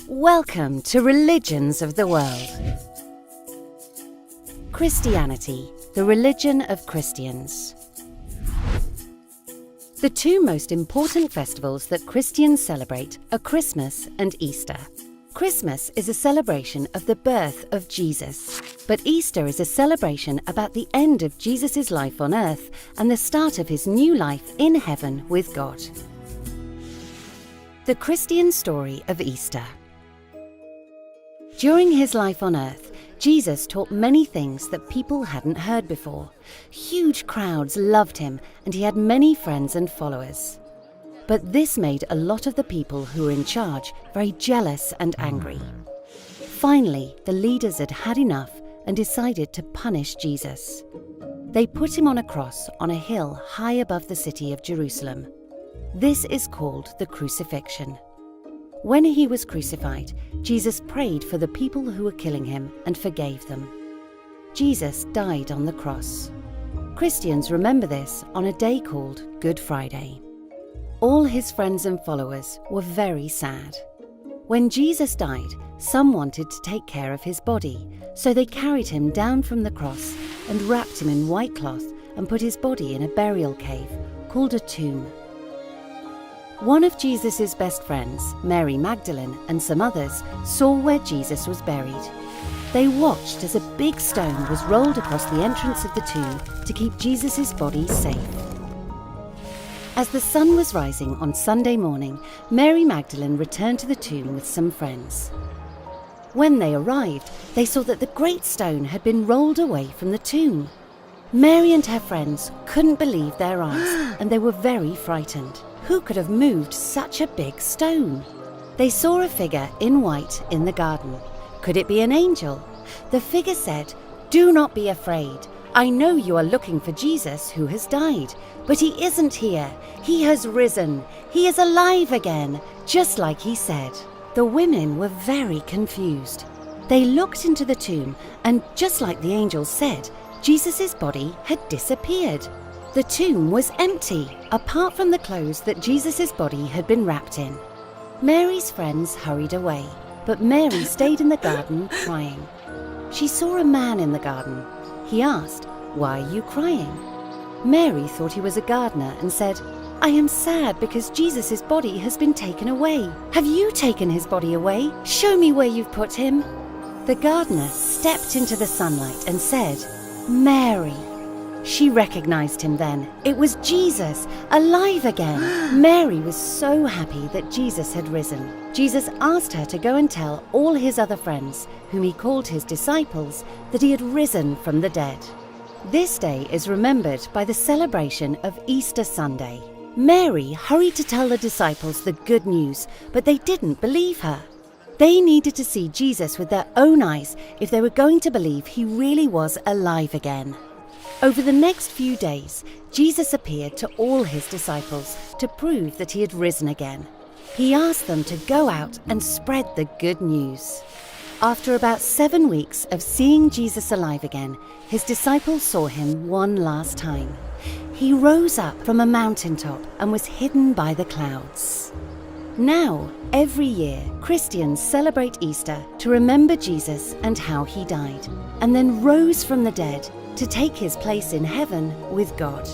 Welcome to Religions of the World. Christianity, the religion of Christians. The two most important festivals that Christians celebrate are Christmas and Easter. Christmas is a celebration of the birth of Jesus, but Easter is a celebration about the end of Jesus' life on earth and the start of his new life in heaven with God. The Christian story of Easter. During his life on earth, Jesus taught many things that people hadn't heard before. Huge crowds loved him, and he had many friends and followers. But this made a lot of the people who were in charge very jealous and angry. Finally, the leaders had had enough and decided to punish Jesus. They put him on a cross on a hill high above the city of Jerusalem. This is called the crucifixion. When he was crucified, Jesus prayed for the people who were killing him and forgave them. Jesus died on the cross. Christians remember this on a day called Good Friday. All his friends and followers were very sad. When Jesus died, some wanted to take care of his body, so they carried him down from the cross and wrapped him in white cloth and put his body in a burial cave called a tomb. One of Jesus' best friends, Mary Magdalene, and some others saw where Jesus was buried. They watched as a big stone was rolled across the entrance of the tomb to keep Jesus' body safe. As the sun was rising on Sunday morning, Mary Magdalene returned to the tomb with some friends. When they arrived, they saw that the great stone had been rolled away from the tomb. Mary and her friends couldn't believe their eyes, and they were very frightened. Who could have moved such a big stone? They saw a figure in white in the garden. Could it be an angel? The figure said, "Do not be afraid. I know you are looking for Jesus who has died, but he isn't here. He has risen. He is alive again, just like he said." The women were very confused. They looked into the tomb, and just like the angel said, Jesus' body had disappeared. The tomb was empty, apart from the clothes that Jesus' body had been wrapped in. Mary's friends hurried away, but Mary stayed in the garden crying. She saw a man in the garden. He asked, "Why are you crying?" Mary thought he was a gardener and said, "I am sad because Jesus' body has been taken away. Have you taken his body away? Show me where you've put him." The gardener stepped into the sunlight and said, "Mary." She recognized him then. It was Jesus, alive again. Mary was so happy that Jesus had risen. Jesus asked her to go and tell all his other friends, whom he called his disciples, that he had risen from the dead. This day is remembered by the celebration of Easter Sunday. Mary hurried to tell the disciples the good news, but they didn't believe her. They needed to see Jesus with their own eyes if they were going to believe he really was alive again. Over the next few days, Jesus appeared to all his disciples to prove that he had risen again. He asked them to go out and spread the good news. After about 7 weeks of seeing Jesus alive again, his disciples saw him one last time. He rose up from a mountaintop and was hidden by the clouds. Now, every year, Christians celebrate Easter to remember Jesus and how he died, and then rose from the dead to take his place in heaven with God.